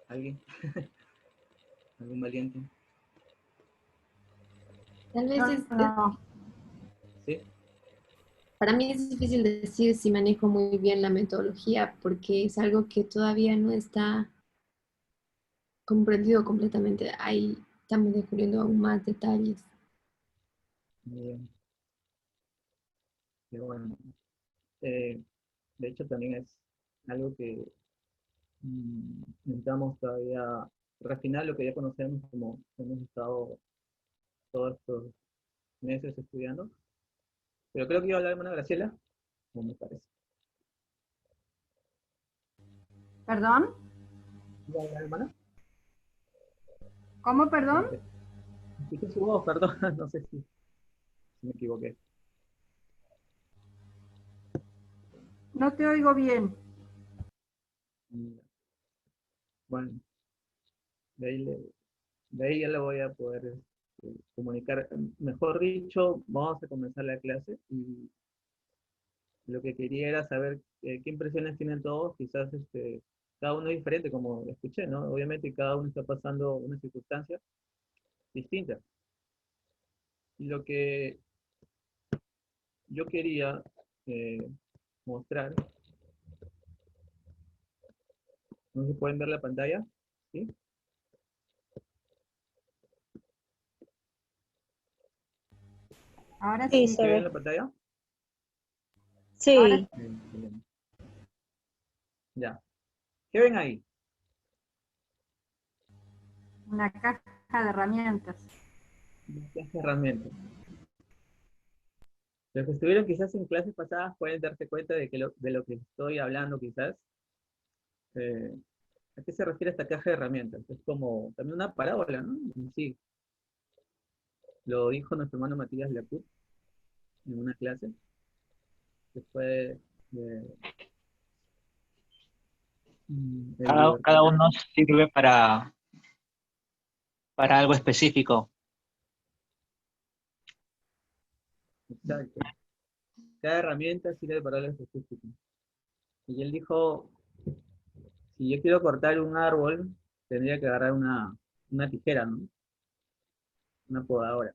¿Alguien? ¿Algún valiente? Tal vez No, no. ¿Sí? para mí es difícil decir si manejo muy bien la metodología porque es algo que todavía no está comprendido completamente. Ahí estamos descubriendo aún más detalles. Bien. Qué bueno. Eh, de hecho, también es algo que necesitamos todavía refinar lo que ya conocemos, como hemos estado todos estos meses estudiando. Pero creo que iba a hablar hermana Graciela, no me parece. ¿Perdón? ¿Iba a hablar hermana? ¿Cómo, perdón? Como que escuché su voz, perdón, no sé si me equivoqué. No te oigo bien. Bueno, de ahí, de ahí ya le voy a poder comunicar. Mejor dicho, vamos a comenzar la clase y lo que quería era saber qué impresiones tienen todos. Quizás cada uno es diferente, como escuché, ¿no? Obviamente cada uno está pasando una circunstancia distinta. Y lo que yo quería eh, mostrar, no sé si pueden ver la pantalla, ¿sí? Ahora Sí, sí. se ¿Sí ven ve. la pantalla? Ahora Sí, Bien, bien. Ya. ¿Qué ven ahí? una caja de herramientas. Las herramientas. Los que estuvieron quizás en clases pasadas pueden darse cuenta de lo que estoy hablando quizás. Eh, ¿A qué se refiere esta caja de herramientas? Es como también una parábola, ¿no? Sí, lo dijo nuestro hermano Matías Lacut en una clase, que fue el Cada libertinaje. uno sirve para algo específico. Exacto. Cada herramienta sirve para algo específico. Y él dijo, si yo quiero cortar un árbol, tendría que agarrar una tijera, ¿no? Una podadora.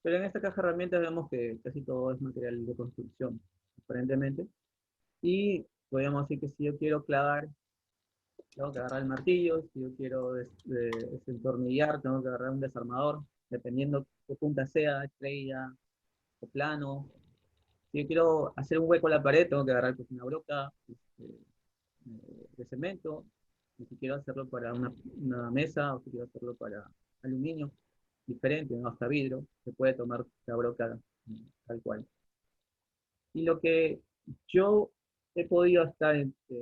Pero en esta caja de herramientas vemos que casi todo es material de construcción, aparentemente. Y podríamos decir que si yo quiero clavar, tengo que agarrar el martillo. Si yo quiero desentornillar, tengo que agarrar un desarmador, dependiendo qué punta sea, estrella o plano. Si yo quiero hacer un hueco en la pared, tengo que agarrar pues, una broca de cemento. Y si quiero hacerlo para una mesa, o si quiero hacerlo para aluminio, diferente, no hasta vidrio, se puede tomar la broca tal cual. Y lo que yo he podido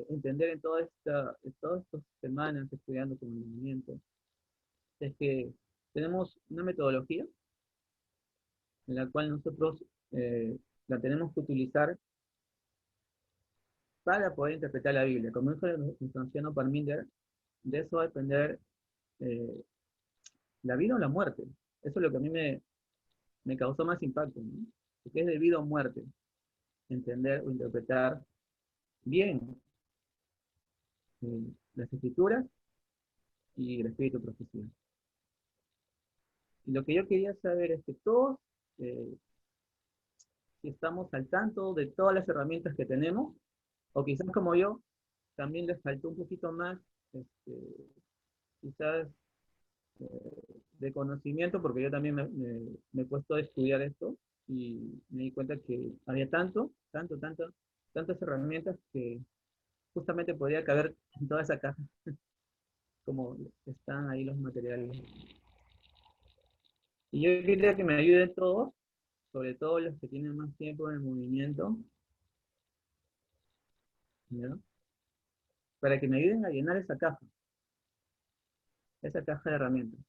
entender en todas estas semanas estudiando con el movimiento es que tenemos una metodología en la cual nosotros eh, la tenemos que utilizar para poder interpretar la Biblia. Como dijo nuestro anciano Parminder, de eso va a depender eh, la vida o la muerte. Eso es lo que a mí me causó más impacto, ¿no? Porque es de vida o muerte entender o interpretar bien las escrituras y el espíritu profecía. Y lo que yo quería saber es que todos, eh, si estamos al tanto de todas las herramientas que tenemos, o quizás como yo, también les faltó un poquito más, este, quizás de conocimiento, porque yo también me he puesto a estudiar esto y me di cuenta que había tantas herramientas que justamente podría caber en toda esa caja, como están ahí los materiales. Y yo quería que me ayuden todos, sobre todo los que tienen más tiempo en el movimiento, ¿no? Para que me ayuden a llenar esa caja de herramientas.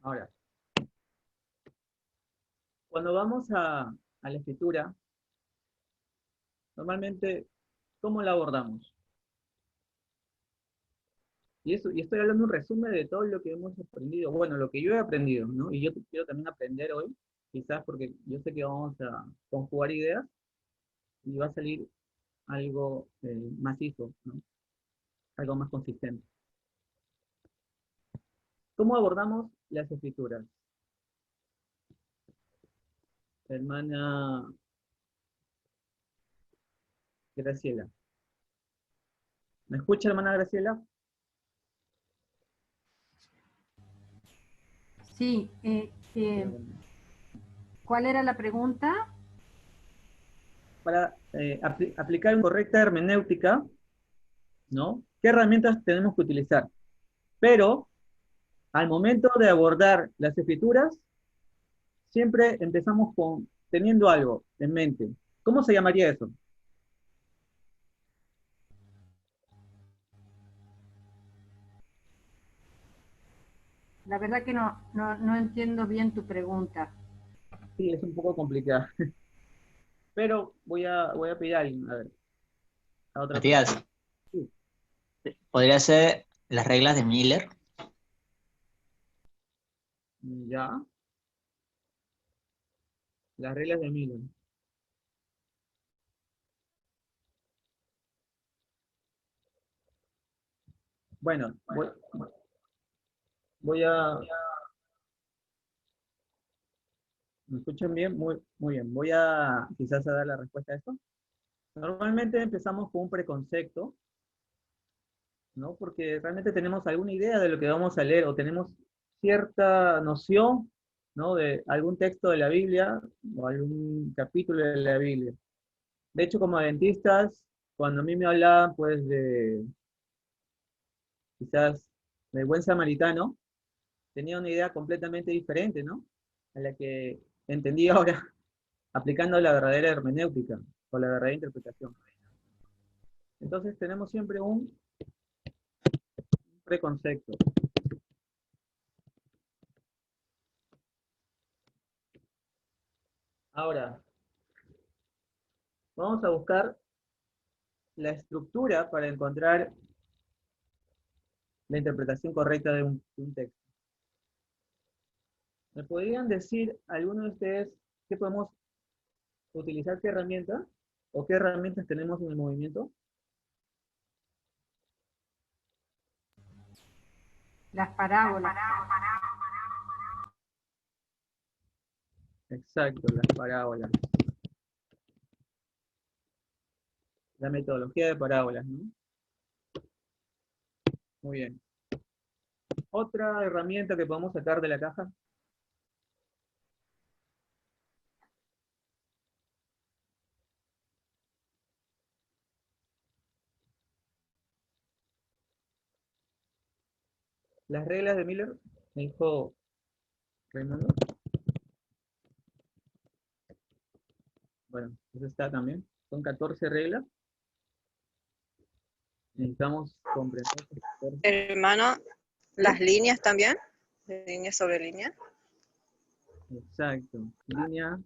Ahora, cuando vamos a a la escritura, normalmente, ¿cómo la abordamos? Y estoy hablando un resumen de todo lo que hemos aprendido, bueno, lo que yo he aprendido, ¿no? Y yo quiero también aprender hoy, quizás porque yo sé que vamos a conjugar ideas y va a salir algo macizo, ¿no? Algo más consistente. ¿Cómo abordamos las escrituras? Hermana Graciela. ¿Me escucha, hermana Graciela? Sí, ¿cuál era la pregunta? Para aplicar una correcta hermenéutica, ¿no? ¿Qué herramientas tenemos que utilizar? Pero al momento de abordar las escrituras, siempre empezamos teniendo algo en mente. ¿Cómo se llamaría eso? La verdad que no entiendo bien tu pregunta. Sí, es un poco complicado. Pero voy a pedir a alguien, a ver, a otra persona. Matías, Sí, podría ser las reglas de Miller. ya, las reglas de Miller. Bueno, voy a, ¿me escuchan bien? Muy bien. Voy a quizás a dar la respuesta a esto. Normalmente empezamos con un preconcepto, ¿no? Porque realmente tenemos alguna idea de lo que vamos a leer o tenemos cierta noción, ¿no? De algún texto de la Biblia o algún capítulo de la Biblia. De hecho, como adventistas, cuando a mí me hablaban, pues, de quizás del buen samaritano, tenía una idea completamente diferente, ¿no? A la que entendí ahora, aplicando la verdadera hermenéutica o la verdadera interpretación. Entonces tenemos siempre un preconcepto. Ahora, vamos a buscar la estructura para encontrar la interpretación correcta de un texto. ¿Me podrían decir algunos de ustedes qué podemos utilizar, qué herramienta o qué herramientas tenemos en el movimiento? Las parábolas. Exacto, las parábolas. La metodología de parábolas, ¿no? Muy bien. Otra herramienta que podemos sacar de la caja. Las reglas de Miller, me dijo Raimundo. Bueno, eso está también. Son 14 reglas. Necesitamos comprender. Hermano, las líneas también, línea sobre línea. Exacto. Línea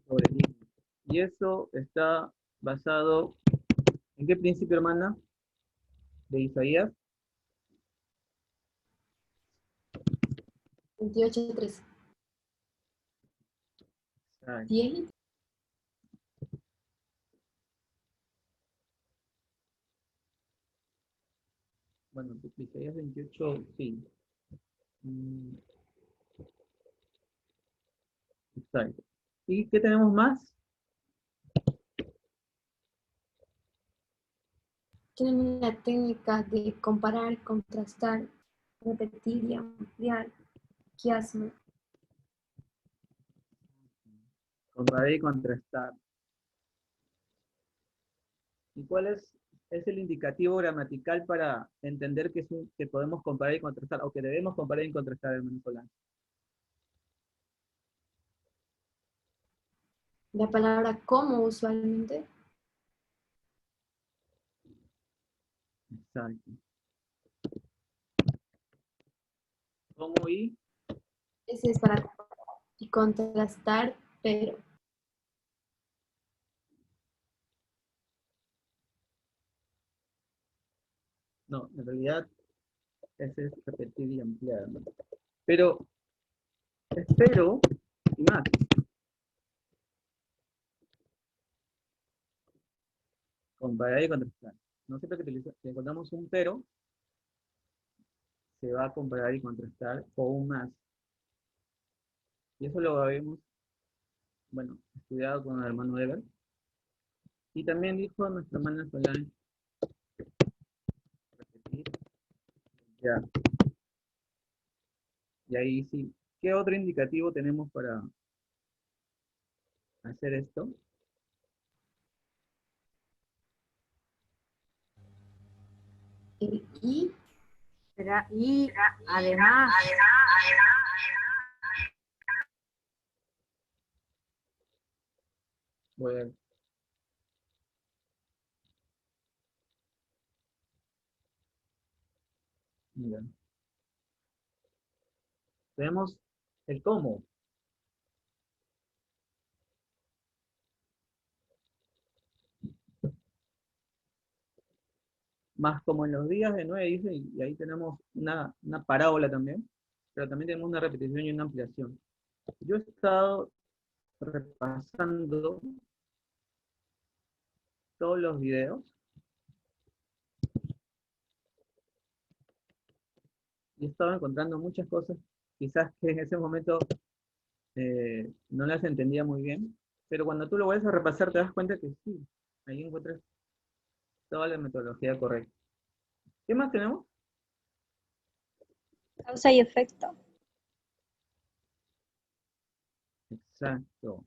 sobre línea. Y eso está basado ¿en qué principio, hermana? De Isaías. 28:3. Exacto. 10. Bueno, Isaías 28, sí. Exacto. ¿Y qué tenemos más? Tienen la técnica de comparar, contrastar, repetir y ampliar, quiasmo. Comparar y contrastar. ¿Y cuál es el indicativo gramatical para entender que podemos comparar y contrastar, o que debemos comparar y contrastar, hermano Solán? La palabra como usualmente. Exacto. ¿Cómo y? Ese es para comparar y contrastar pero. No, en realidad ese es repetir y ampliar, ¿no? Pero espero y más. Comparar y contrastar. No siempre que encontramos un pero, se va a comparar y contrastar o un más. Y eso lo habíamos, bueno, estudiado con el hermano Ever. Y también dijo nuestra hermana Solange, repetir, ya. Y ahí sí. ¿Qué otro indicativo tenemos para hacer esto? El y. Será, y además, Voy a mira. Tenemos el cómo. Más como en los días de 9 dice, y ahí tenemos una parábola también, pero también tenemos una repetición y una ampliación. Yo he estado repasando todos los videos y he estado encontrando muchas cosas, quizás que en ese momento no las entendía muy bien, pero cuando tú lo vuelves a repasar te das cuenta que sí, ahí encuentras toda la metodología correcta. ¿Qué más tenemos? Causa y efecto. Exacto.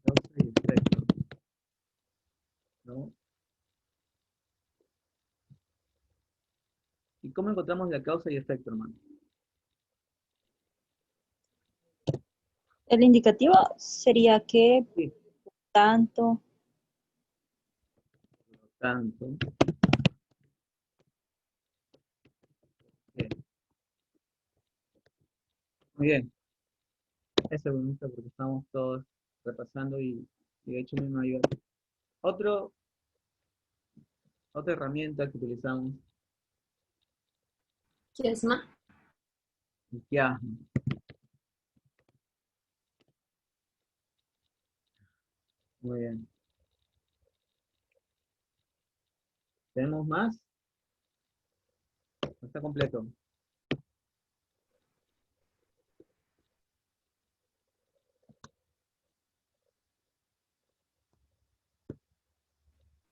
Causa y efecto, ¿no? ¿Y cómo encontramos la causa y efecto, hermano? El indicativo sería que Sí, tanto. tanto. Bien. Muy bien. Eso me gusta porque estamos todos repasando y de hecho me ayuda. Otro, otra herramienta que utilizamos, ¿Quieres más? el quiasmo. Muy bien. ¿Tenemos más? No está completo.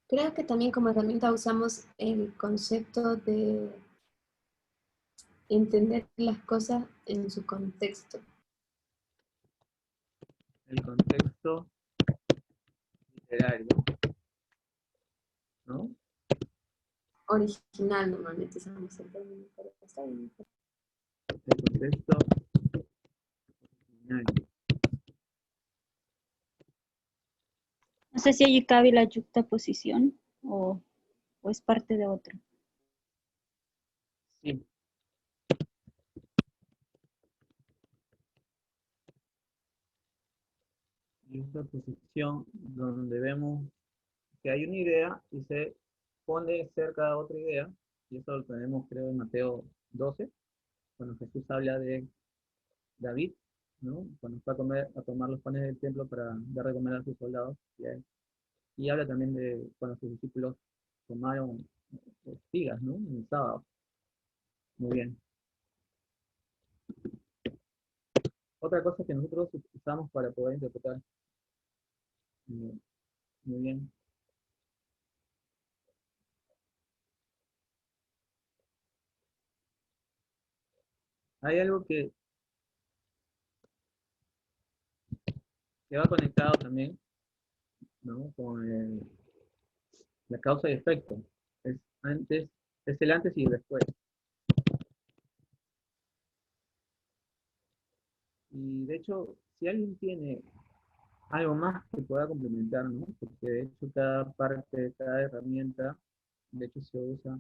Creo que también como herramienta usamos el concepto de entender las cosas en su contexto. El contexto literario, ¿no? Original normalmente usamos el término, pero está bien. El contexto literario. No sé si allí cabe la yuxtaposición o es parte de otro. Sí. Y esta posición donde vemos que hay una idea y se pone cerca de otra idea, y eso lo tenemos creo en Mateo 12, cuando Jesús habla de David, ¿no? Cuando fue a tomar los panes del templo para dar de comer a sus soldados, y habla también de cuando sus discípulos tomaron espigas, ¿no? En el sábado. Muy bien. Otra cosa que nosotros usamos para poder interpretar. Muy muy bien. Hay algo que va conectado también, ¿no? Con la causa y efecto. Es antes, es el antes y el después. Y de hecho, si alguien tiene algo más que pueda complementar, ¿no? Porque de hecho cada parte, cada herramienta, de hecho se usa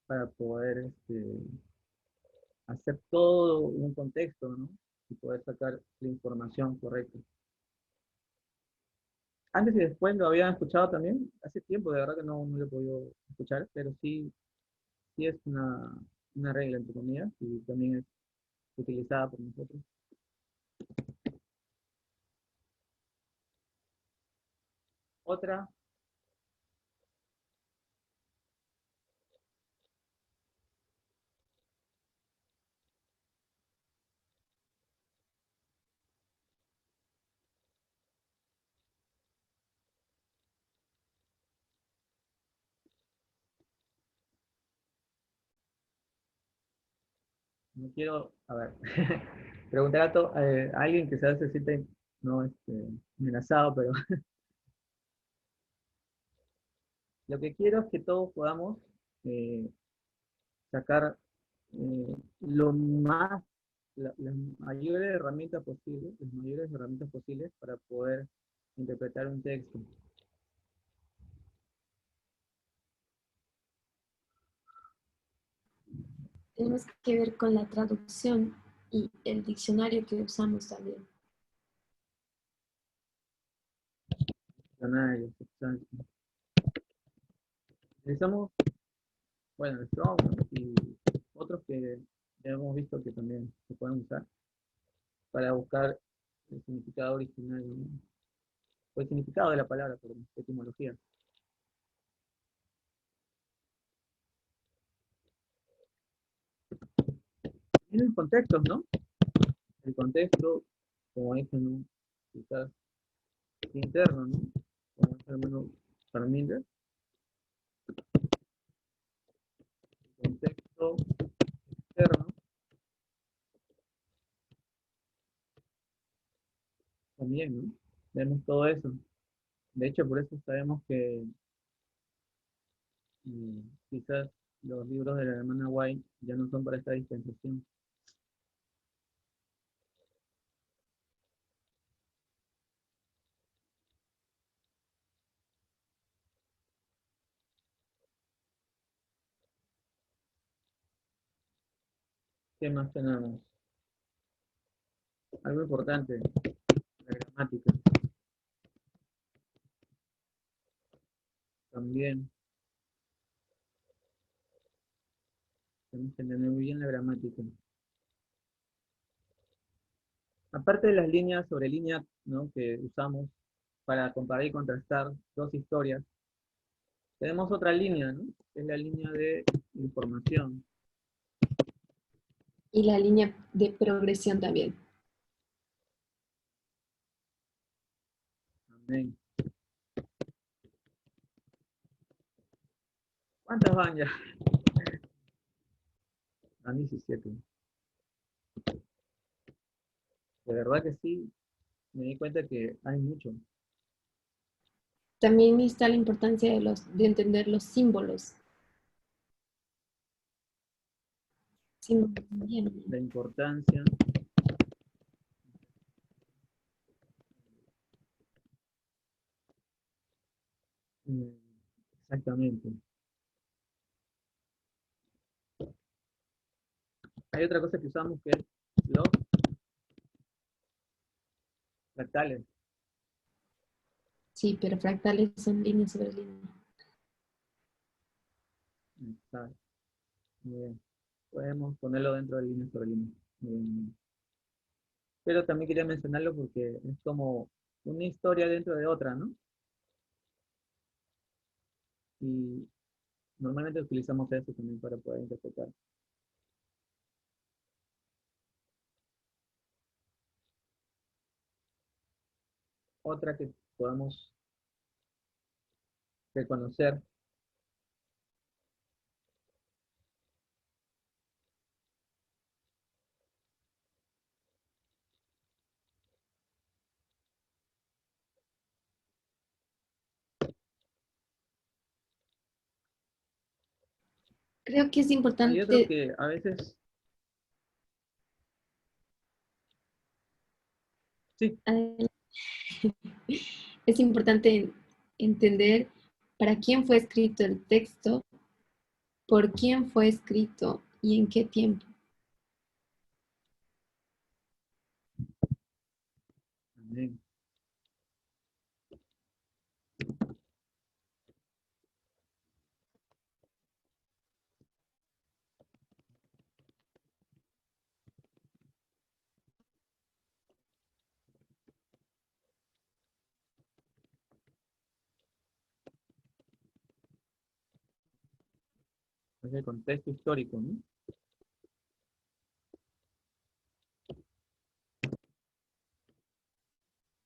para poder hacer todo un contexto, ¿no? Y poder sacar la información correcta. Antes y después lo había escuchado también, hace tiempo, de verdad que no lo he podido escuchar, pero sí es una regla, entre comillas, y también es utilizada por nosotros. Otra, no quiero, a ver, preguntar a alguien que se siente no, amenazado, pero lo que quiero es que todos podamos eh, sacar lo más, las mayores herramientas posibles, las mayores herramientas posibles para poder interpretar un texto. Tenemos que ver con la traducción y el diccionario que usamos también. Diccionarios, utilizamos, bueno, el Strong, ¿no? Y otros que ya hemos visto que también se pueden usar para buscar el significado original, ¿no? O el significado de la palabra, por etimología. Tienen contextos, ¿no? El contexto, como dicen, ¿no? Quizás interno, ¿no? Como dice el hermano Fermíndez, contexto externo, también, ¿no? Vemos todo eso. De hecho, por eso sabemos que quizás los libros de la hermana White ya no son para esta dispensación. ¿Qué más tenemos? Algo importante, la gramática. También tenemos que entender muy bien la gramática. Aparte de las líneas sobre líneas, ¿no? Que usamos para comparar y contrastar dos historias, tenemos otra línea, ¿no? Que es la línea de información. Y la línea de progresión también. Amén. ¿Cuántas van ya? Van 17. De verdad que sí, me di cuenta que hay mucho. También está la importancia de entender los símbolos. Símbolos también. La importancia exactamente. Hay otra cosa que usamos que es los fractales. Sí, pero fractales son líneas sobre línea. Exacto. Muy bien. Podemos ponerlo dentro de línea sobre línea. Muy bien, muy bien. Pero también quería mencionarlo porque es como una historia dentro de otra, ¿no? Y normalmente utilizamos eso también para poder interpretar. Otra que podamos reconocer Creo que es hay otro importante, que a veces, sí, eh, es importante entender para quién fue escrito el texto, por quién fue escrito y en qué tiempo. Bien. Es el contexto histórico, ¿no?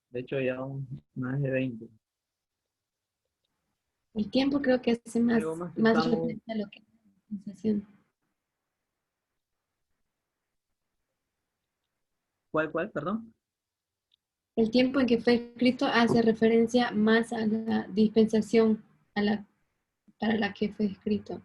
De hecho, ya más de 20. El tiempo creo que hace más, Algo más que más estamos... referencia a lo que es la sensación. ¿Cuál, perdón? El tiempo en que fue escrito hace referencia más a la dispensación para la que fue escrito.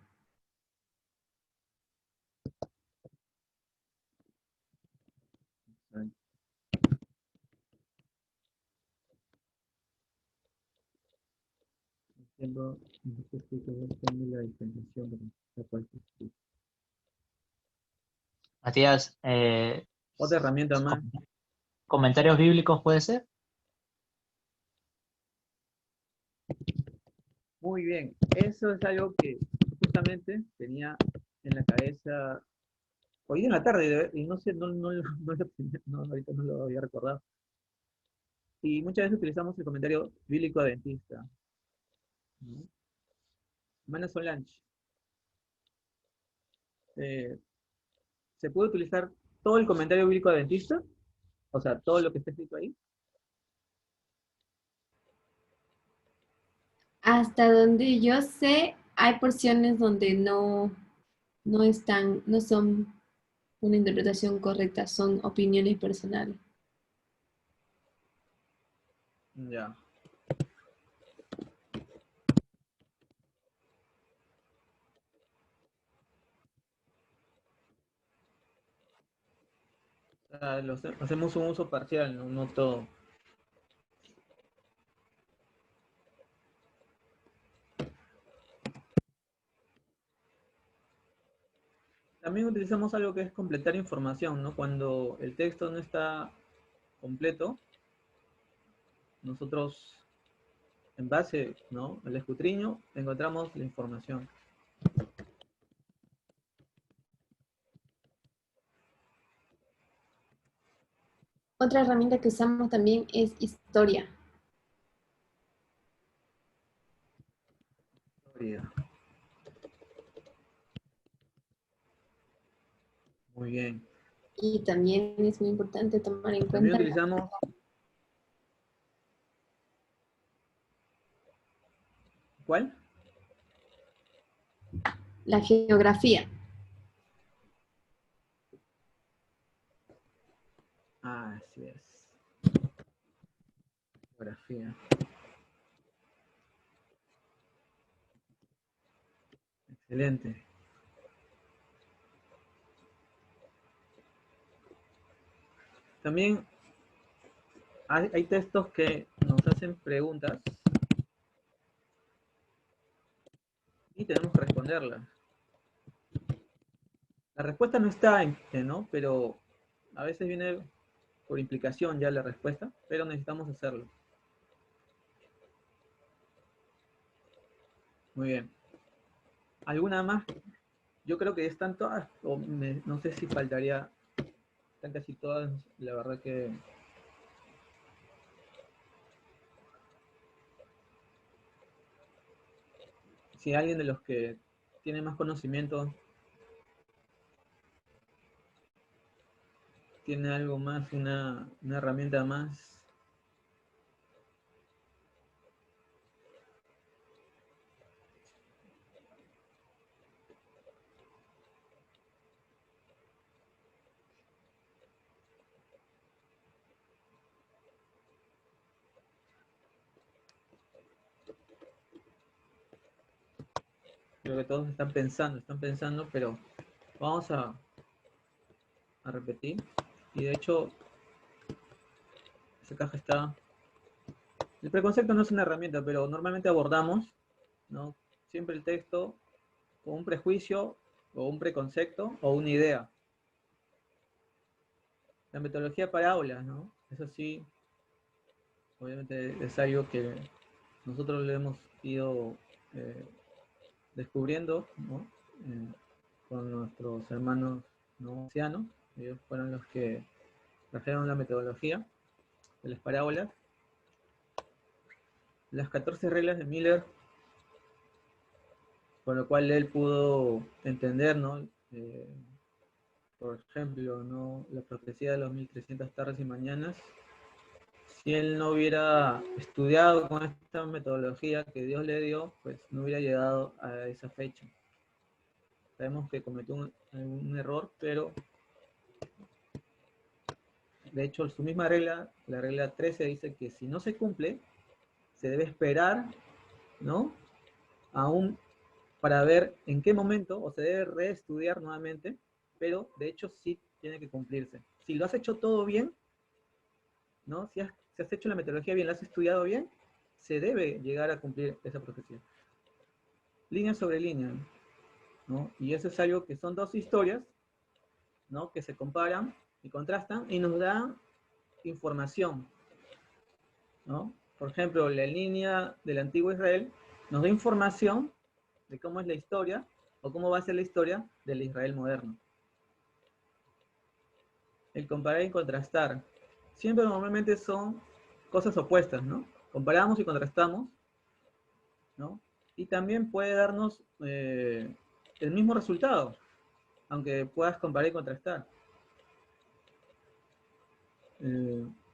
Siendo la dispensación de la cual fue escrito. Matías, Otra herramienta más. ¿comentarios bíblicos puede ser? Muy bien. Eso es algo que justamente tenía en la cabeza hoy en la tarde, y no sé, no, ahorita no lo había recordado. Y muchas veces utilizamos el comentario bíblico adventista, ¿no? Mana Solange, eh, ¿se puede utilizar todo el comentario bíblico adventista? O sea, todo lo que está escrito ahí. Hasta donde yo sé, hay porciones donde no son una interpretación correcta, son opiniones personales. Ya. O sea, hacemos un uso parcial, no todo. También utilizamos algo que es completar información, ¿no? Cuando el texto no está completo, nosotros, en base, ¿no?, al escudriño, encontramos la información. Otra herramienta que usamos también es historia. Muy bien. Y también es muy importante tomar en También cuenta utilizamos... ¿Cuál? la geografía. Ah, así es. Geografía. Excelente. También hay textos que nos hacen preguntas y tenemos que responderlas. La respuesta no está ¿no? Pero a veces viene por implicación ya la respuesta, pero necesitamos hacerlo. Muy bien. ¿Alguna más? Yo creo que están todas, no sé si faltaría, están casi todas, la verdad que... Si alguien de los que tiene más conocimiento tiene algo más, una herramienta más. Creo que todos están pensando, pero vamos a repetir. Y de hecho, esa caja está... El preconcepto no es una herramienta, pero normalmente abordamos, ¿no?, siempre el texto con un prejuicio o un preconcepto o una idea. La metodología para aulas, ¿no? Eso sí, obviamente es algo que nosotros lo hemos ido descubriendo, ¿no? Con nuestros hermanos no ancianos. Ellos fueron los que trajeron la metodología de las parábolas. Las 14 reglas de Miller, con lo cual él pudo entender, ¿no? Por ejemplo, ¿no? La profecía de los 1300 tardes y mañanas. Si él no hubiera estudiado con esta metodología que Dios le dio, pues no hubiera llegado a esa fecha. Sabemos que cometió un error, pero de hecho su misma regla, la regla 13, dice que si no se cumple, se debe esperar, ¿no? Aún para ver en qué momento, o se debe reestudiar nuevamente, pero de hecho sí tiene que cumplirse. Si lo has hecho todo bien, ¿no? Si has hecho la metodología bien, lo has estudiado bien, se debe llegar a cumplir esa profecía. Línea sobre línea, ¿no? Y eso es algo que son dos historias, ¿no? Que se comparan y contrastan y nos dan información, ¿no? Por ejemplo, la línea del antiguo Israel nos da información de cómo es la historia o cómo va a ser la historia del Israel moderno. El comparar y contrastar siempre normalmente son cosas opuestas, ¿no? Comparamos y contrastamos, ¿no? Y también puede darnos el mismo resultado, aunque puedas comparar y contrastar.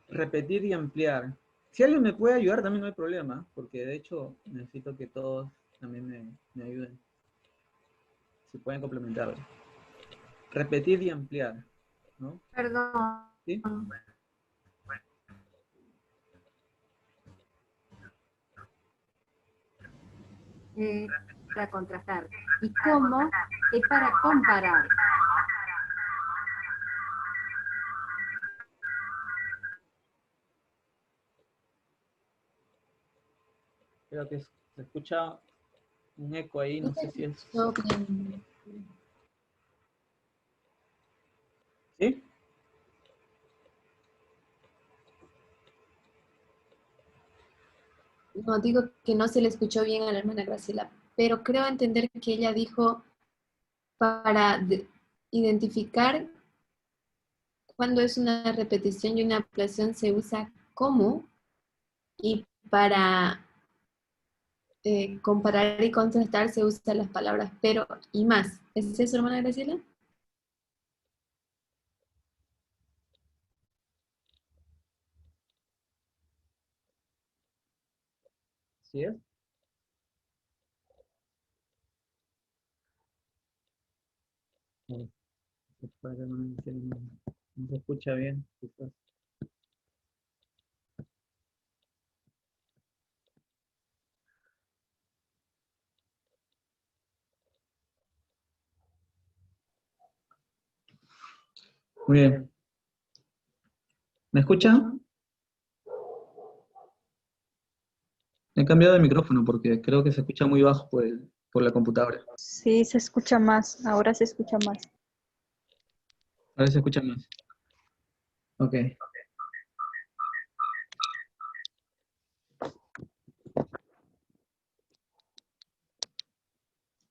Repetir y ampliar. Si alguien me puede ayudar, también no hay problema, porque de hecho necesito que todos también me ayuden. Si pueden complementarlo. Repetir y ampliar, ¿no? Perdón. ¿Sí? Para contrastar. ¿Y cómo? Es para comparar. Creo que se escucha un eco ahí, no sé si es... ¿Sí? No, digo que no se le escuchó bien a la hermana Graciela, pero creo entender que ella dijo para identificar cuando es una repetición y una ampliación se usa como, y para comparar y contrastar se usan las palabras pero y más. ¿Es eso, hermana Graciela? ¿Sí es? No, no se escucha bien, quizás. Muy bien. ¿Me escuchan? He cambiado de micrófono porque creo que se escucha muy bajo por la computadora. Sí, se escucha más. Ahora se escucha más. Ahora se escucha más. Ok.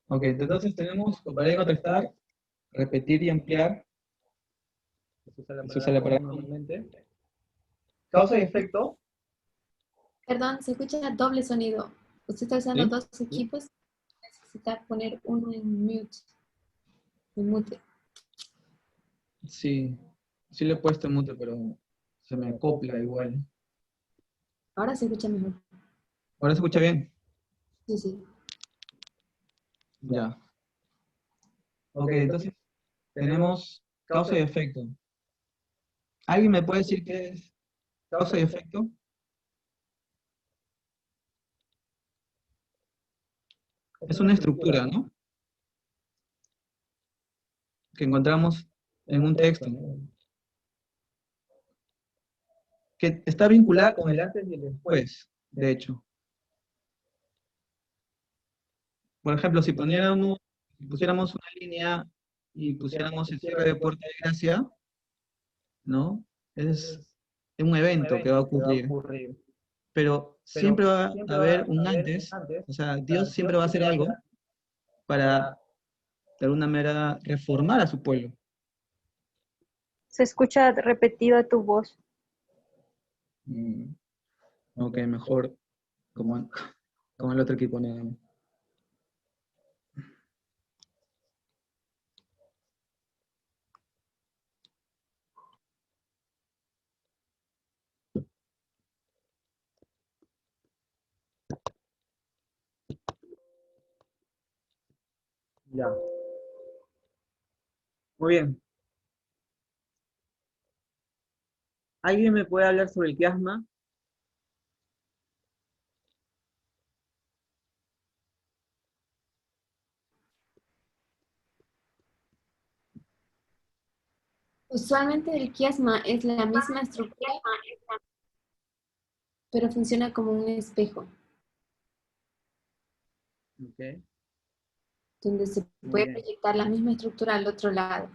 Ok, entonces tenemos comparar y contrastar, repetir y ampliar. Se usa la palabra normalmente. Causa y efecto. Perdón, se escucha doble sonido. Usted está usando ¿Sí? dos equipos. Necesita poner uno en mute. En mute. Sí, sí le he puesto mute, pero se me acopla igual. Ahora se escucha mejor. ¿Ahora se escucha bien? Sí, sí. Ya. Ok, entonces tenemos causa y efecto. ¿Alguien me puede decir qué es causa y efecto? Es una estructura, ¿no? Que encontramos en un texto, ¿no? Que está vinculada con el antes y el después, de hecho. Por ejemplo, si pusiéramos una línea y pusiéramos el cierre de Puerta de Gracia, ¿no? Es un evento que va a ocurrir. pero siempre va a haber un antes, o sea, Dios siempre va a hacer algo para, de alguna manera, reformar a su pueblo. Se escucha repetida tu voz. Ok, mejor como, como el otro equipo nada más. Ya. Muy bien. ¿Alguien me puede hablar sobre el quiasma? Usualmente el quiasma es la misma estructura, pero funciona como un espejo, Ok. donde se Muy puede bien. proyectar la misma estructura al otro lado.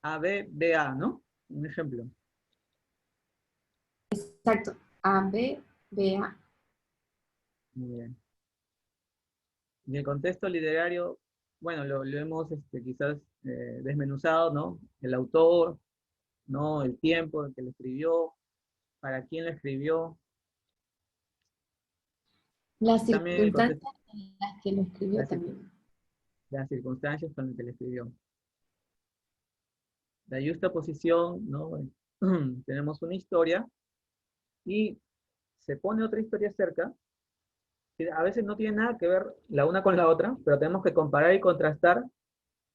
A, B, B, A, ¿no? Un ejemplo. Exacto. A, B, B, A. Muy bien. En el contexto literario, bueno, lo hemos quizás desmenuzado, ¿no? El autor, ¿no? El tiempo en que lo escribió, para quién lo escribió, Las y también el circunstancias contexto, en las que lo escribió las, cir- también. las circunstancias con las que lo escribió. La justa posición, ¿no? Tenemos una historia y se pone otra historia cerca, que a veces no tiene nada que ver la una con la otra, pero tenemos que comparar y contrastar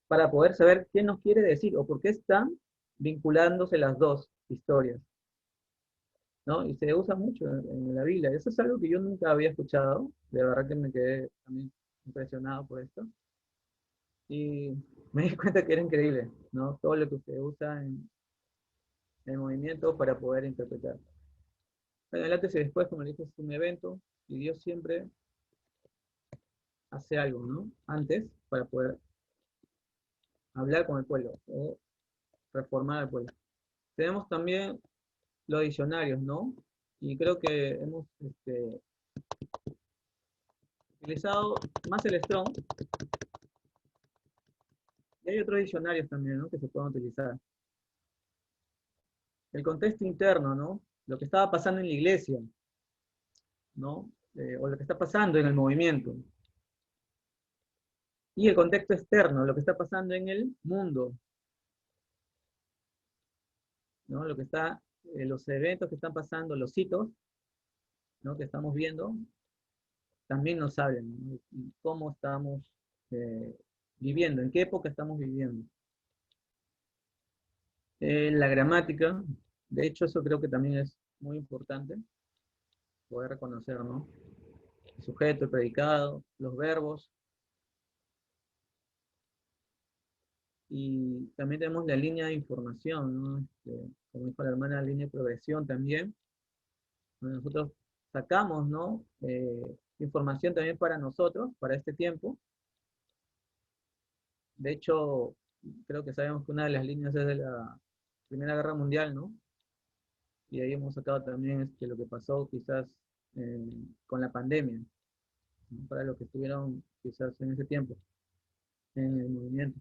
para poder saber qué nos quiere decir o por qué están vinculándose las dos historias, ¿no? Y se usa mucho en la Biblia. Eso es algo que yo nunca había escuchado, de verdad que me quedé también impresionado por esto. Y me di cuenta que era increíble, ¿no? Todo lo que se usa en el movimiento para poder interpretar. Bueno, el antes y después, como le dije, es un evento y Dios siempre hace algo, ¿no? Antes, para poder hablar con el pueblo o reformar al pueblo. Tenemos también los diccionarios, ¿no? Y creo que hemos utilizado más el Strong. Y hay otros diccionarios también, ¿no? Que se pueden utilizar. El contexto interno, ¿no? Lo que estaba pasando en la iglesia, ¿no? O lo que está pasando en el movimiento. Y el contexto externo, lo que está pasando en el mundo, ¿no? Lo que está, los eventos que están pasando, los hitos, ¿no? Que estamos viendo, también nos hablan, ¿no? Y cómo estamos viviendo, en qué época estamos viviendo. La gramática, de hecho eso creo que también es muy importante, poder reconocer, ¿no? El sujeto, el predicado, los verbos. Y también tenemos la línea de información, ¿no? Como dijo la hermana, la línea de progresión también. Donde nosotros sacamos, ¿no? Información también para nosotros, para este tiempo. De hecho, creo que sabemos que una de las líneas es de la Primera Guerra Mundial, ¿no? Y ahí hemos sacado también lo que pasó quizás con la pandemia, ¿no? Para los que estuvieron quizás en ese tiempo, en el movimiento.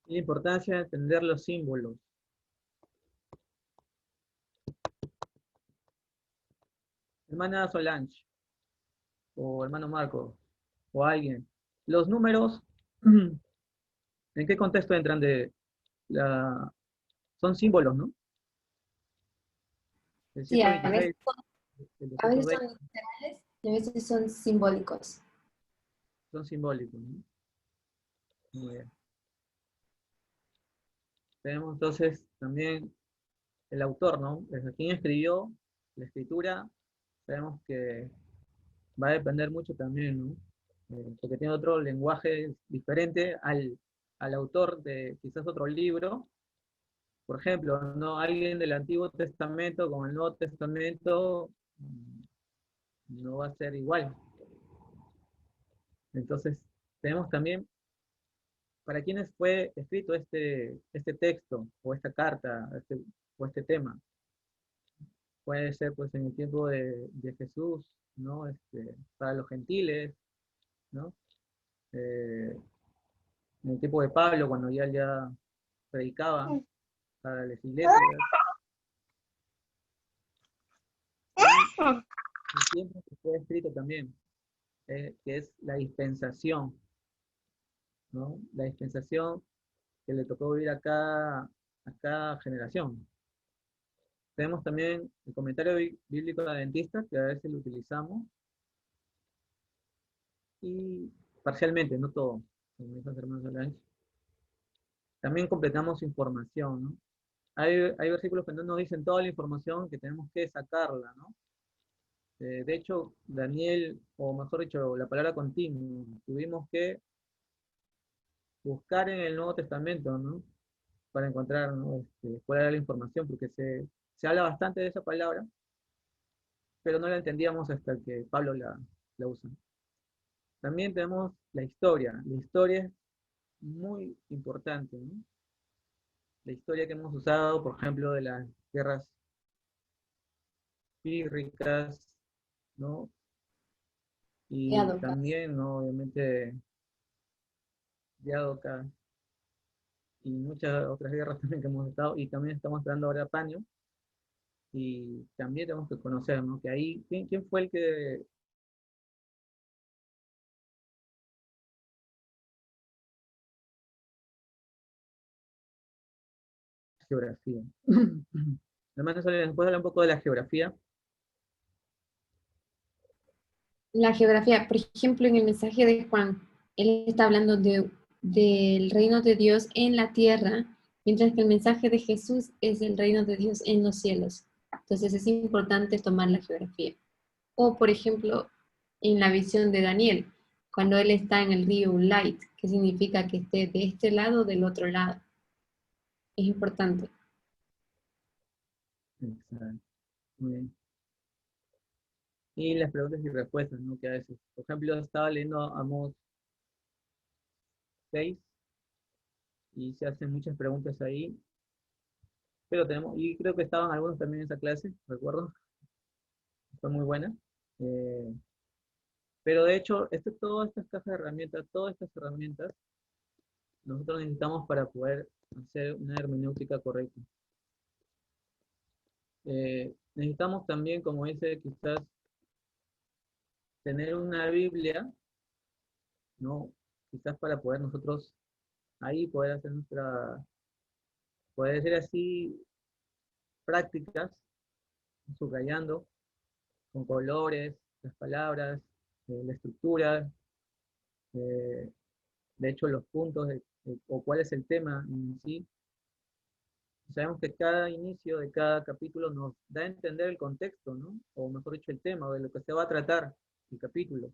Y la importancia de entender los símbolos. Hermana Solange, o hermano Marco, o alguien. Los números, ¿en qué contexto entran la... Son símbolos, ¿no? El Sí, 126, el a veces 220 son literales y a veces son simbólicos. son simbólicos, ¿no? Muy bien. Tenemos entonces también el autor, ¿no? Desde quién escribió, la escritura, sabemos que va a depender mucho también, ¿no? Porque tiene otro lenguaje diferente al autor de quizás otro libro. Por ejemplo, ¿no? Alguien del Antiguo Testamento con el Nuevo Testamento no va a ser igual, Entonces, tenemos también para quiénes fue escrito este texto, o esta carta, o este tema. Puede ser pues en el tiempo de Jesús, ¿no? Para los gentiles, ¿no? En el tiempo de Pablo, cuando ya predicaba para las iglesias. El tiempo que fue escrito también, que es la dispensación, ¿no? La dispensación que le tocó vivir a cada generación. Tenemos también el comentario bíblico adventista, que a veces lo utilizamos, y parcialmente, no todo, como dijo el hermano Solange. También completamos información, ¿no? Hay versículos que no nos dicen toda la información, que tenemos que sacarla, ¿no? De hecho, Daniel, o mejor dicho, la palabra continua, tuvimos que buscar en el Nuevo Testamento, ¿no? Para encontrar, ¿no? Cuál era la información, porque se habla bastante de esa palabra, pero no la entendíamos hasta que Pablo la usa. También tenemos la historia. La historia es muy importante, ¿no? La historia que hemos usado, por ejemplo, de las guerras pírricas, ¿no? Y Diádocas. también, ¿no? Obviamente, Diádocas y muchas otras guerras también que hemos estado, y también estamos esperando ahora Paño, y también tenemos que conocer, ¿no? Que ahí, ¿quién fue el que geografía? Hermano Soledad, ¿puedes hablar un poco de la geografía? La geografía, por ejemplo, en el mensaje de Juan, él está hablando del reino de Dios en la tierra, mientras que el mensaje de Jesús es el reino de Dios en los cielos. Entonces es importante tomar la geografía. O, por ejemplo, en la visión de Daniel, cuando él está en el río Light, que significa que esté de este lado o del otro lado. Es importante. Exacto. Muy bien. Y las preguntas y respuestas, ¿no? Que a veces, por ejemplo, estaba leyendo Amós 6 y se hacen muchas preguntas ahí, pero y creo que estaban algunos también en esa clase, recuerdo, fue muy buena. Eh, pero de hecho, todas estas cajas de herramientas, todas estas herramientas, nosotros necesitamos para poder hacer una hermenéutica correcta. Necesitamos también, como dice, quizás tener una Biblia, ¿no? Quizás para poder nosotros ahí poder hacer poder decir así, prácticas, subrayando con colores, las palabras, la estructura, eh, de hecho los puntos, o cuál es el tema en sí. Sabemos que cada inicio de cada capítulo nos da a entender el contexto, ¿no? O mejor dicho, el tema, o de lo que se va a tratar el capítulo.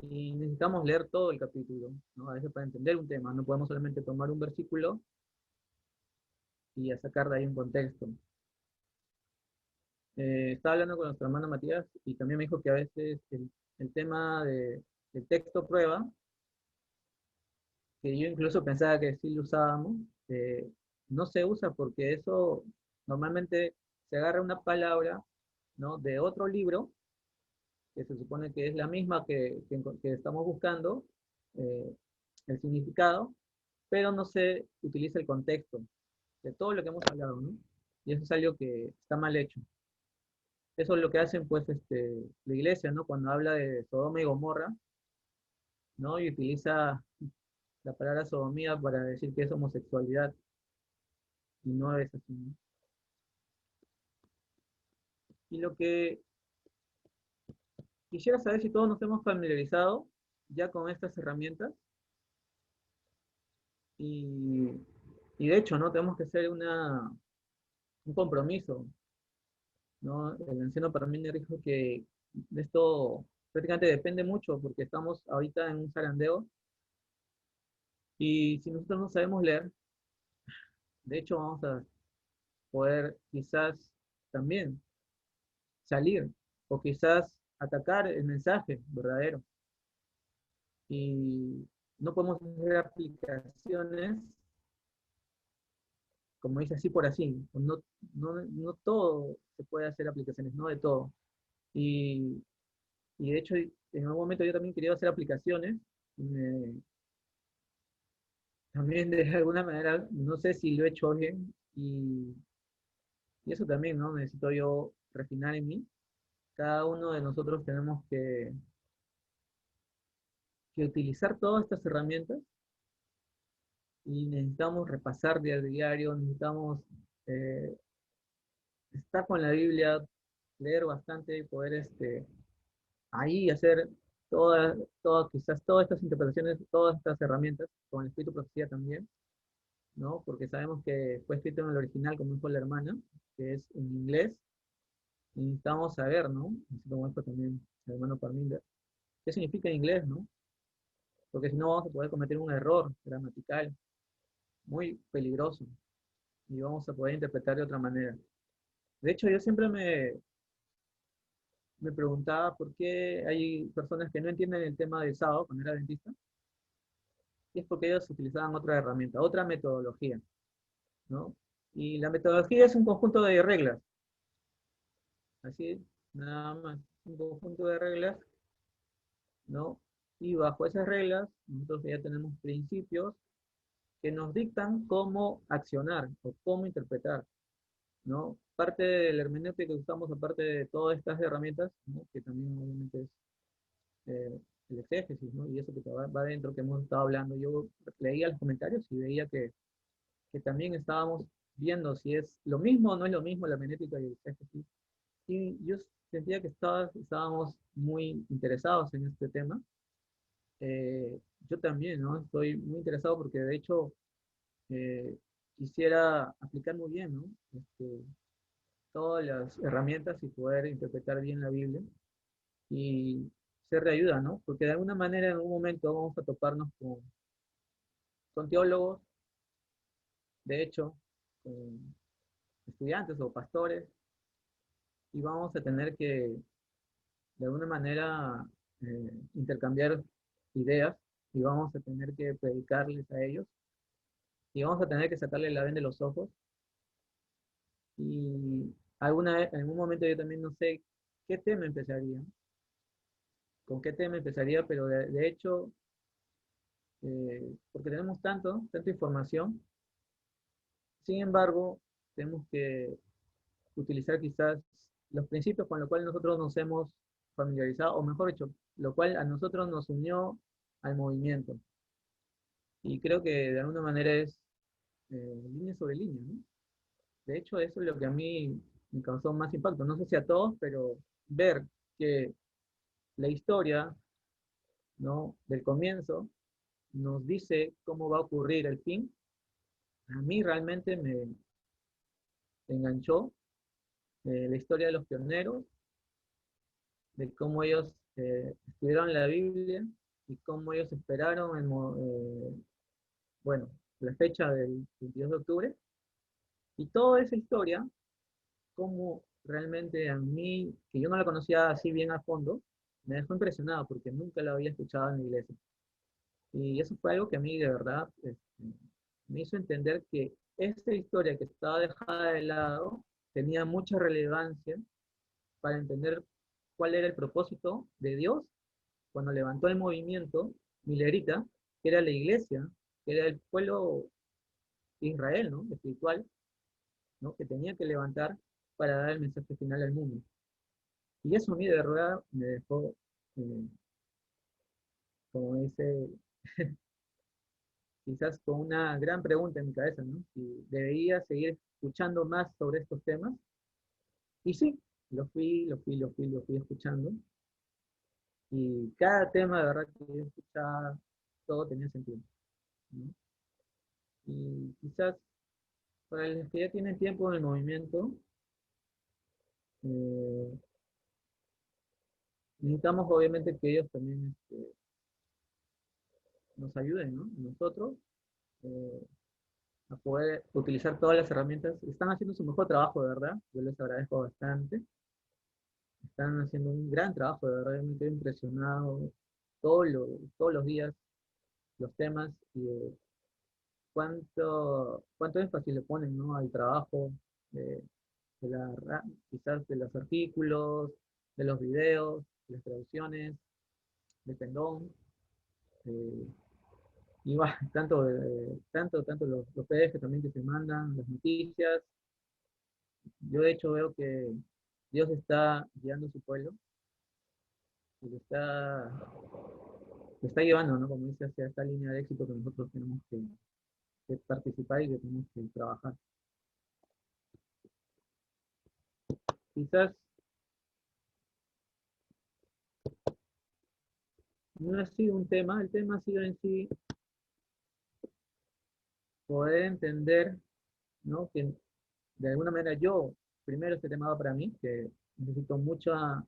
Y necesitamos leer todo el capítulo, ¿no? A veces para entender un tema, no podemos solamente tomar un versículo y a sacar de ahí un contexto. Estaba hablando con nuestro hermano Matías y también me dijo que a veces el tema del texto prueba, que yo incluso pensaba que sí lo usábamos, no se usa porque eso normalmente se agarra una palabra, ¿no? De otro libro, que se supone que es la misma que estamos buscando, eh, el significado, pero no se utiliza el contexto de todo lo que hemos hablado, ¿no? Y eso es algo que está mal hecho. Eso es lo que hacen, pues, la iglesia, ¿no? Cuando habla de Sodoma y Gomorra, ¿no? Y utiliza la palabra sodomía para decir que es homosexualidad, y no es así, ¿no? Y lo que quisiera saber si todos nos hemos familiarizado ya con estas herramientas, y, y de hecho, ¿no? Tenemos que hacer un compromiso, ¿no? El anciano Parmenio dijo que de esto prácticamente depende mucho, porque estamos ahorita en un zarandeo, y si nosotros no sabemos leer, de hecho vamos a poder quizás también salir, o quizás atacar el mensaje verdadero. y no podemos hacer aplicaciones, como dice, así por así. No todo se puede hacer aplicaciones, no de todo. Y, y de hecho, en algún momento yo también quería hacer aplicaciones. También de alguna manera, no sé si lo he hecho bien, y eso también, ¿no? Necesito yo refinar en mí. Cada uno de nosotros tenemos que utilizar todas estas herramientas y necesitamos repasar día a diario, necesitamos eh, estar con la Biblia, leer bastante y poder ahí hacer quizás todas estas interpretaciones, todas estas herramientas, con el Espíritu Profecía también, ¿no? Porque sabemos que fue escrito en el original, como dijo la hermana, que es en inglés, y necesitamos saber, ¿no? Así como esto también el hermano Parminder, qué significa en inglés, ¿no? Porque si no vamos a poder cometer un error gramatical muy peligroso y vamos a poder interpretar de otra manera. De hecho, yo siempre me preguntaba por qué hay personas que no entienden el tema del sábado cuando era dentista, y es porque ellos utilizaban otra herramienta, otra metodología, ¿no? Y la metodología es un conjunto de reglas, así, nada más, un conjunto de reglas, ¿no? Y bajo esas reglas, nosotros ya tenemos principios que nos dictan cómo accionar o cómo interpretar, ¿no? Parte del hermenéutica que usamos, aparte de todas estas herramientas, ¿no? Que también obviamente es el exégesis, ¿no? Y eso que va dentro, que hemos estado hablando. Yo leía los comentarios y veía que también estábamos viendo si es lo mismo o no es lo mismo la hermenéutica y el exégesis. Y yo sentía que estábamos muy interesados en este tema. Yo también, ¿no? Estoy muy interesado porque de hecho eh, quisiera aplicar muy bien, ¿no? Todas las herramientas y poder interpretar bien la Biblia y ser de ayuda, ¿no? Porque de alguna manera en algún momento vamos a toparnos con teólogos, de hecho, con estudiantes o pastores, y vamos a tener que de alguna manera intercambiar ideas y vamos a tener que predicarles a ellos y vamos a tener que sacarle la venda de los ojos y en algún momento yo también no sé qué tema empezaría, con qué tema empezaría, pero de hecho, porque tenemos tanta información, sin embargo, tenemos que utilizar quizás los principios con los cuales nosotros nos hemos familiarizado, o mejor dicho, lo cual a nosotros nos unió al movimiento. Y creo que de alguna manera es línea sobre línea, ¿no? De hecho, eso es lo que a mí me causó más impacto. No sé si a todos, pero ver que la historia, ¿no? Del comienzo nos dice cómo va a ocurrir el fin, a mí realmente me enganchó la historia de los pioneros, de cómo ellos estudiaron la Biblia y cómo ellos esperaron, bueno, la fecha del 22 de octubre, y toda esa historia, cómo realmente a mí, que yo no la conocía así bien a fondo, me dejó impresionado porque nunca la había escuchado en la iglesia. Y eso fue algo que a mí de verdad me hizo entender que esta historia que estaba dejada de lado tenía mucha relevancia para entender cuál era el propósito de Dios cuando levantó el movimiento milerita, que era la iglesia, que era el pueblo de Israel, ¿no? Espiritual, ¿no? Que tenía que levantar para dar el mensaje final al mundo. Y eso a mí de verdad me dejó, eh, como dice, quizás con una gran pregunta en mi cabeza, ¿no? Si debería seguir escuchando más sobre estos temas. Y sí, lo fui escuchando. Y cada tema de verdad que yo escuchaba, todo tenía sentido, ¿no? Y quizás para los que ya tienen tiempo en el movimiento, eh, necesitamos obviamente que ellos también nos ayuden, ¿no? Nosotros eh, a poder utilizar todas las herramientas. Están haciendo su mejor trabajo, de verdad. Yo les agradezco bastante. Están haciendo un gran trabajo, de verdad. Yo me quedo impresionado todos los días los temas y cuánto énfasis le ponen, ¿no?, al trabajo, de, quizás de los artículos, de los videos, de las traducciones, de Pendón, y va, tanto los PDF también que se mandan, las noticias. Yo de hecho veo que Dios está guiando a su pueblo y lo está llevando, ¿no?, como dice, hacia esta línea de éxito que nosotros tenemos que participar y que tenemos que trabajar. Quizás no ha sido un tema, el tema ha sido en sí poder entender, ¿no?, que de alguna manera yo, primero este tema va para mí, que necesito mucha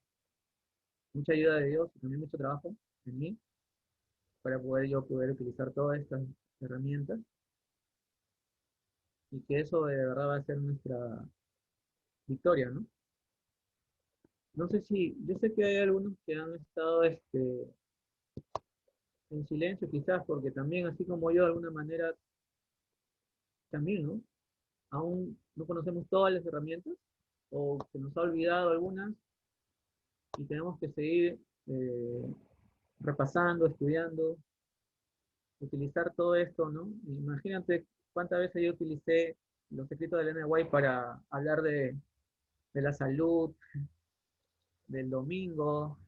ayuda de Dios y también mucho trabajo en mí para poder utilizar todas estas herramientas, y que eso de verdad va a ser nuestra victoria, ¿no? No sé si, yo sé que hay algunos que han estado en silencio quizás, porque también así como yo de alguna manera también, ¿no?, aún no conocemos todas las herramientas o se nos ha olvidado algunas y tenemos que seguir repasando, estudiando, utilizar todo esto, ¿no? Imagínate cuántas veces yo utilicé los escritos de Elena White para hablar de la salud, del domingo,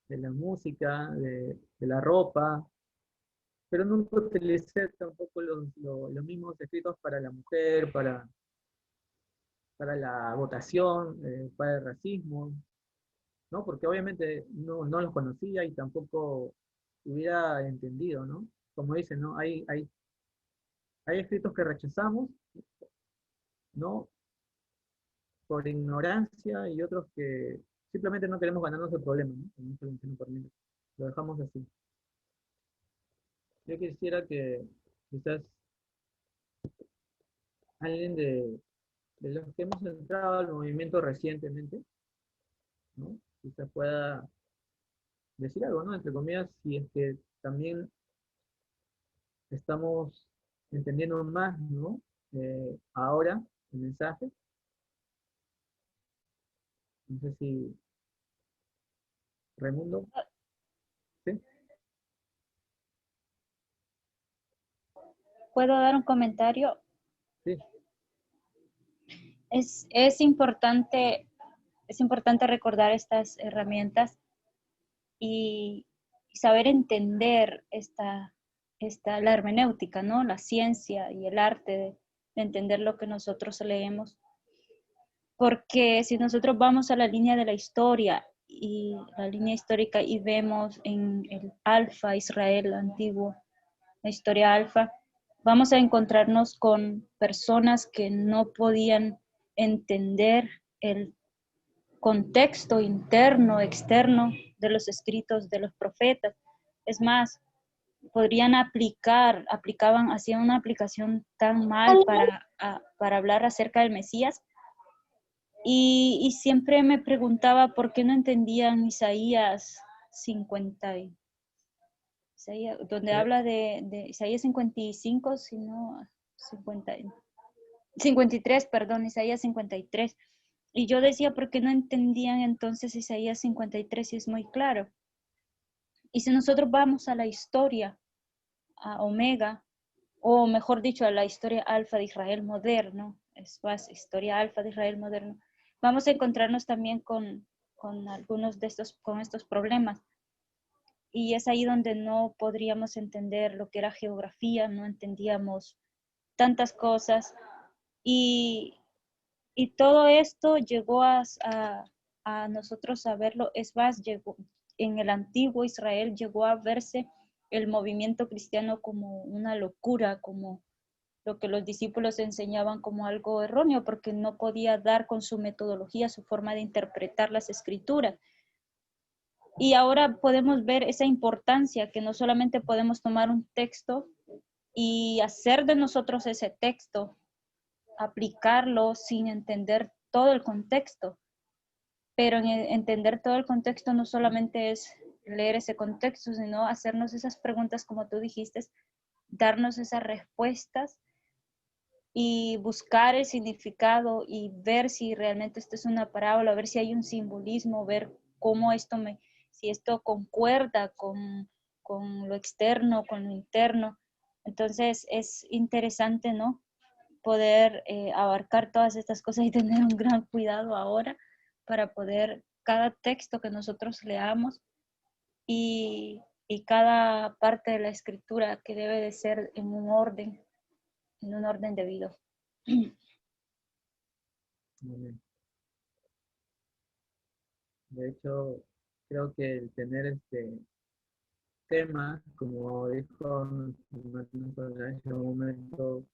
de la música, de la ropa, pero nunca utilicé tampoco los mismos escritos para la mujer, para la votación, para el racismo, ¿no? Porque obviamente no los conocía y tampoco hubiera entendido, ¿no? Como dicen, ¿no? Hay escritos que rechazamos, ¿no?, por ignorancia, y otros que simplemente no queremos ganarnos el problema, ¿no? Como dice el anciano Cornelio. Lo dejamos así. Yo quisiera que quizás alguien de los que hemos entrado al movimiento recientemente, ¿no?, quizás pueda decir algo, ¿no?, entre comillas, si es que también estamos entendiendo más, ¿no?, ahora el mensaje. No sé si Raimundo, ¿sí? ¿Puedo dar un comentario? Sí. Es importante recordar estas herramientas y saber entender la hermenéutica, ¿no? La ciencia y el arte de entender lo que nosotros leemos. Porque si nosotros vamos a la línea de la historia y la línea histórica y vemos en el Alfa Israel antiguo, la historia Alfa, vamos a encontrarnos con personas que no podían entender el contexto interno, externo de los escritos de los profetas. Es más, hacían una aplicación tan mal para hablar acerca del Mesías. Y siempre me preguntaba por qué no entendían Isaías 50, donde habla de Isaías 55, sino 53, perdón, Isaías 53. Y yo decía, ¿por qué no entendían entonces Isaías 53 si es muy claro? Y si nosotros vamos a la historia, a Omega, o mejor dicho, a la historia alfa de Israel moderno, es más, historia alfa de Israel moderno, vamos a encontrarnos también con algunos de estos problemas. Y es ahí donde no podríamos entender lo que era geografía, no entendíamos tantas cosas. Y todo esto llegó a nosotros a verlo, es más, en el antiguo Israel llegó a verse el movimiento cristiano como una locura, como lo que los discípulos enseñaban como algo erróneo, porque no podía dar con su metodología, su forma de interpretar las escrituras. Y ahora podemos ver esa importancia, que no solamente podemos tomar un texto y hacer de nosotros ese texto, aplicarlo sin entender todo el contexto. Pero en entender todo el contexto no solamente es leer ese contexto, sino hacernos esas preguntas como tú dijiste, darnos esas respuestas y buscar el significado y ver si realmente esto es una parábola, ver si hay un simbolismo, ver cómo si esto concuerda con lo externo, con lo interno. Entonces es interesante, ¿no? Poder abarcar todas estas cosas y tener un gran cuidado ahora para poder cada texto que nosotros leamos y cada parte de la escritura que debe de ser en un orden debido. Amén. De hecho, creo que el tener este tema, como dijo en un momento,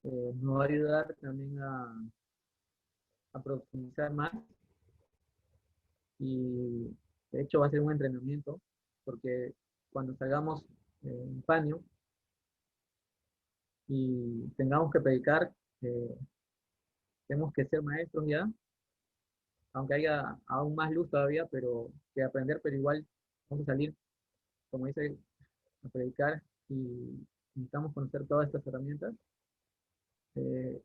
nos va a ayudar también a profundizar más, y de hecho va a ser un entrenamiento, porque cuando salgamos en paño y tengamos que predicar, tenemos que ser maestros ya, aunque haya aún más luz todavía, pero que aprender, pero igual vamos a salir, como dice, a predicar, y necesitamos conocer todas estas herramientas. Es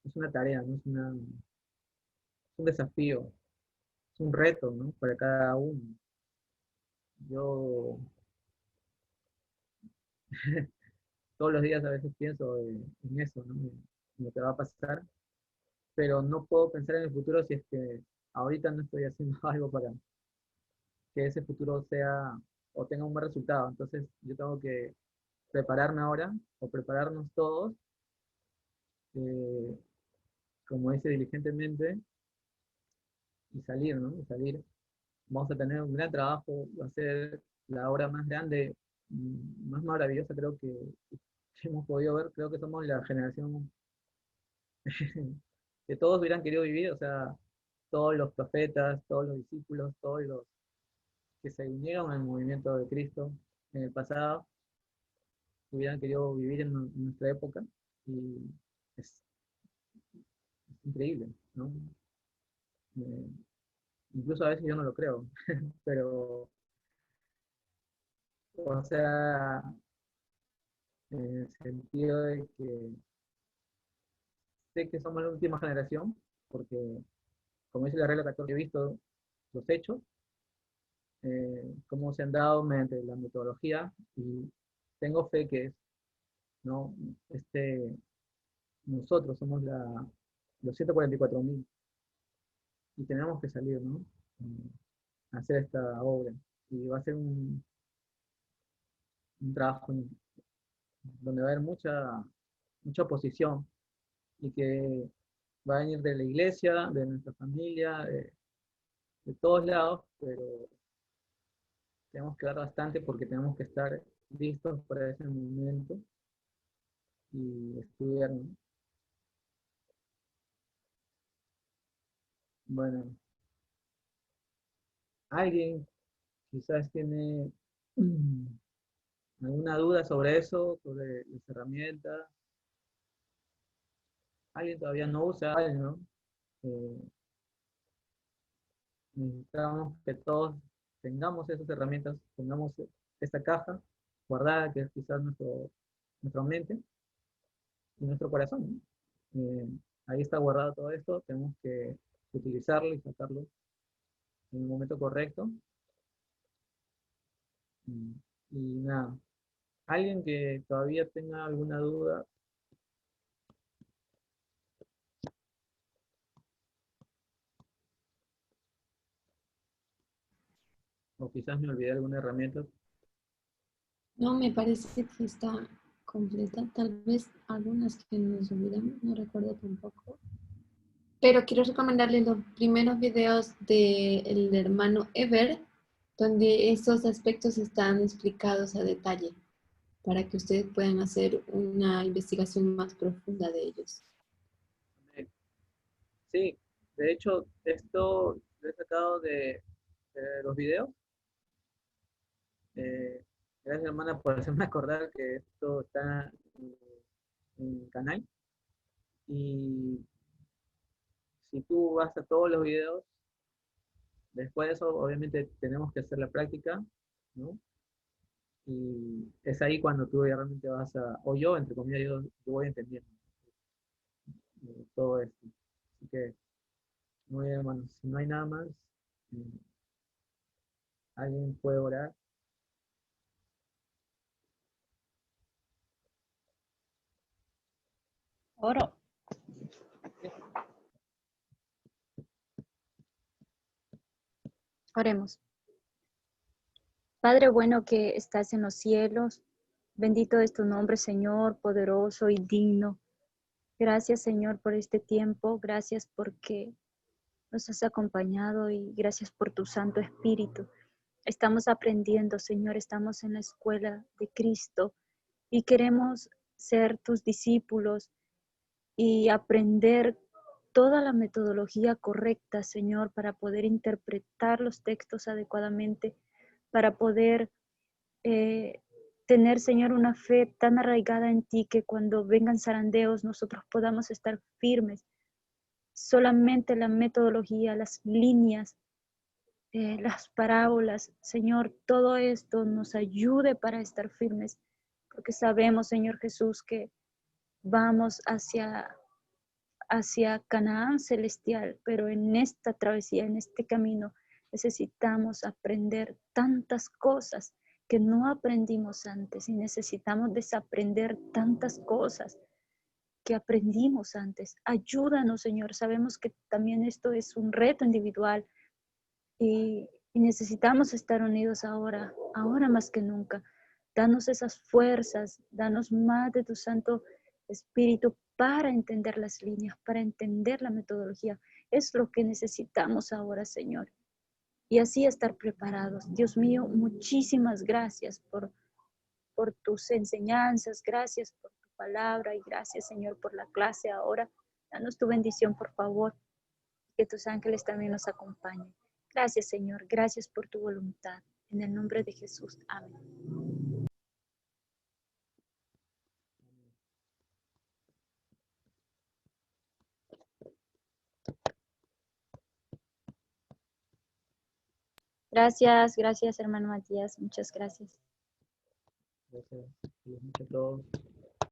es una tarea, ¿no? Es un desafío, es un reto, ¿no? Para cada uno. Yo todos los días a veces pienso en eso, ¿no? En lo que va a pasar, pero no puedo pensar en el futuro si es que ahorita no estoy haciendo algo para que ese futuro sea o tenga un buen resultado. Entonces yo tengo que prepararme ahora, o prepararnos todos, eh, como dice, diligentemente, y salir, ¿no? Y salir. Vamos a tener un gran trabajo, va a ser la obra más grande, más maravillosa, creo que hemos podido ver. Creo que somos la generación que todos hubieran querido vivir, o sea, todos los profetas, todos los discípulos, todos los que se unieron al movimiento de Cristo en el pasado, hubieran querido vivir en nuestra época, y es, es increíble, ¿no? Eh, Incluso a veces yo no lo creo, pero, o sea, en el sentido de que sé que somos la última generación, porque, como dice la regla 14, he visto los hechos, cómo se han dado mediante la metodología, y tengo fe que es, ¿no? Nosotros somos los 144.000, y tenemos que salir, ¿no? A hacer esta obra, y va a ser un trabajo donde va a haber mucha oposición, y que va a venir de la iglesia, de nuestra familia, de todos lados, pero tenemos que dar bastante, porque tenemos que estar listos para ese momento y estudiar, ¿no? Bueno, alguien quizás tiene alguna duda sobre eso, sobre las herramientas. Alguien todavía no usa algo, ¿no? Eh, Necesitamos que todos tengamos esas herramientas, tengamos esta caja guardada, que es quizás nuestra mente y nuestro corazón, ¿no? Ahí está guardado todo esto, tenemos que utilizarlo y sacarlo en el momento correcto. Mm, Y nada, alguien que todavía tenga alguna duda, o quizás me olvidé alguna herramienta. No, me parece que está completa. Tal vez algunas que nos olvidamos, no recuerdo tampoco. Pero quiero recomendarles los primeros videos del hermano Ever, donde estos aspectos están explicados a detalle, para que ustedes puedan hacer una investigación más profunda de ellos. Sí, de hecho, esto lo he sacado de los videos. Gracias, hermana, por hacerme acordar que esto está en el canal. Y si tú vas a todos los videos, Después de eso, obviamente, tenemos que hacer la práctica, ¿no? Y es ahí cuando tú ya realmente vas a, o yo, entre comillas, yo voy entendiendo todo esto. Así que, muy bien, hermanos, si no hay nada más, eh, ¿alguien puede orar? Oro. Oremos. Padre bueno que estás en los cielos, bendito es tu nombre, Señor, poderoso y digno. Gracias, Señor, por este tiempo. Gracias porque nos has acompañado y gracias por tu Santo Espíritu. Estamos aprendiendo, Señor, estamos en la escuela de Cristo y queremos ser tus discípulos y aprender toda la metodología correcta, Señor, para poder interpretar los textos adecuadamente, para poder tener, Señor, una fe tan arraigada en ti que cuando vengan zarandeos nosotros podamos estar firmes. Solamente la metodología, las líneas, las parábolas, Señor, todo esto nos ayude para estar firmes, porque sabemos, Señor Jesús, que vamos hacia Canaán celestial, pero en esta travesía, en este camino, necesitamos aprender tantas cosas que no aprendimos antes y necesitamos desaprender tantas cosas que aprendimos antes. Ayúdanos, Señor. Sabemos que también esto es un reto individual y necesitamos estar unidos ahora más que nunca. Danos esas fuerzas, danos más de tu Santo Espíritu para entender las líneas, para entender la metodología. Es lo que necesitamos ahora, Señor. Y así estar preparados. Dios mío, muchísimas gracias por tus enseñanzas, gracias por tu palabra y gracias, Señor, por la clase ahora. Danos tu bendición, por favor, que tus ángeles también nos acompañen. Gracias, Señor, gracias por tu voluntad. En el nombre de Jesús, amén. Gracias, hermano Matías, muchas gracias. Gracias. Muchas a todos.